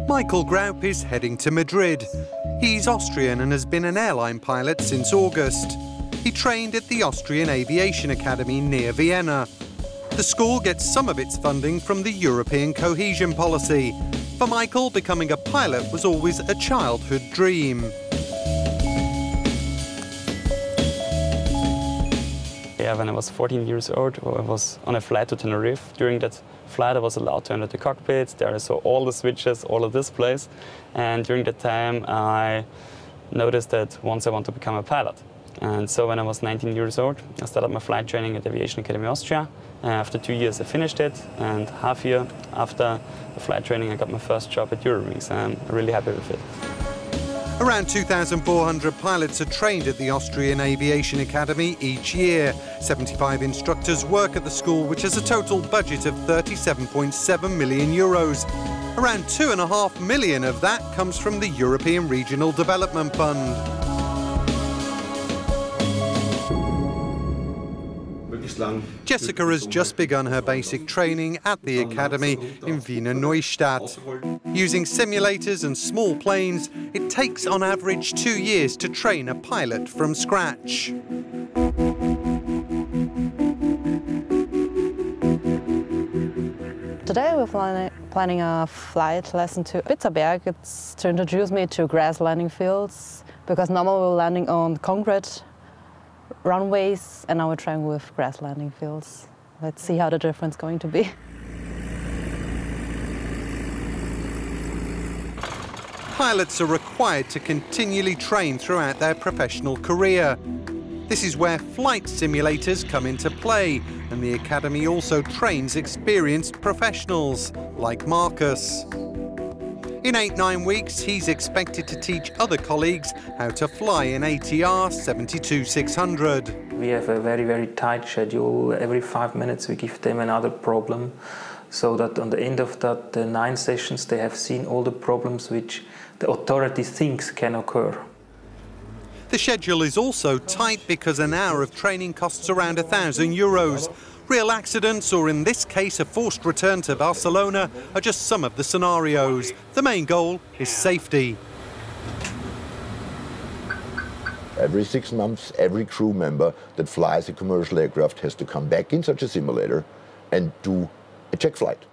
Michael Graup is heading to Madrid. He's Austrian and has been an airline pilot since August. He trained at the Austrian Aviation Academy near Vienna. The school gets some of its funding from the European cohesion policy. For Michael, becoming a pilot was always a childhood dream. Yeah, when I was 14 years old, I was on a flight to Tenerife. During that flight, I was allowed to enter the cockpit. There I saw all the switches, all the displays. And during that time, I noticed that once I want to become a pilot. And so when I was 19 years old, I started my flight training at Aviation Academy Austria. After 2 years, I finished it. And half year after the flight training, I got my first job at Eurowings. I'm really happy with it. Around 2,400 pilots are trained at the Austrian Aviation Academy each year. 75 instructors work at the school, which has a total budget of 37.7 million euros. Around 2.5 million of that comes from the European Regional Development Fund. Jessica has just begun her basic training at the academy in Wiener Neustadt. Using simulators and small planes, it takes on average 2 years to train a pilot from scratch. Today we're planning a flight lesson to Spitzberg. It's to introduce me to grass landing fields, because normally we're landing on concrete runways, and now we're trying with grass landing fields. Let's see how the difference is going to be. Pilots are required to continually train throughout their professional career. This is where flight simulators come into play, and the Academy also trains experienced professionals, like Marcus. In 8-9 weeks, he's expected to teach other colleagues how to fly an ATR 72-600. We have a very, very tight schedule. Every 5 minutes we give them another problem, so that on the end of that 9 sessions they have seen all the problems which the authority thinks can occur. The schedule is also tight because an hour of training costs around 1,000 euros. Real accidents, or in this case a forced return to Barcelona, are just some of the scenarios. The main goal is safety. Every 6 months, every crew member that flies a commercial aircraft has to come back in such a simulator and do a check flight.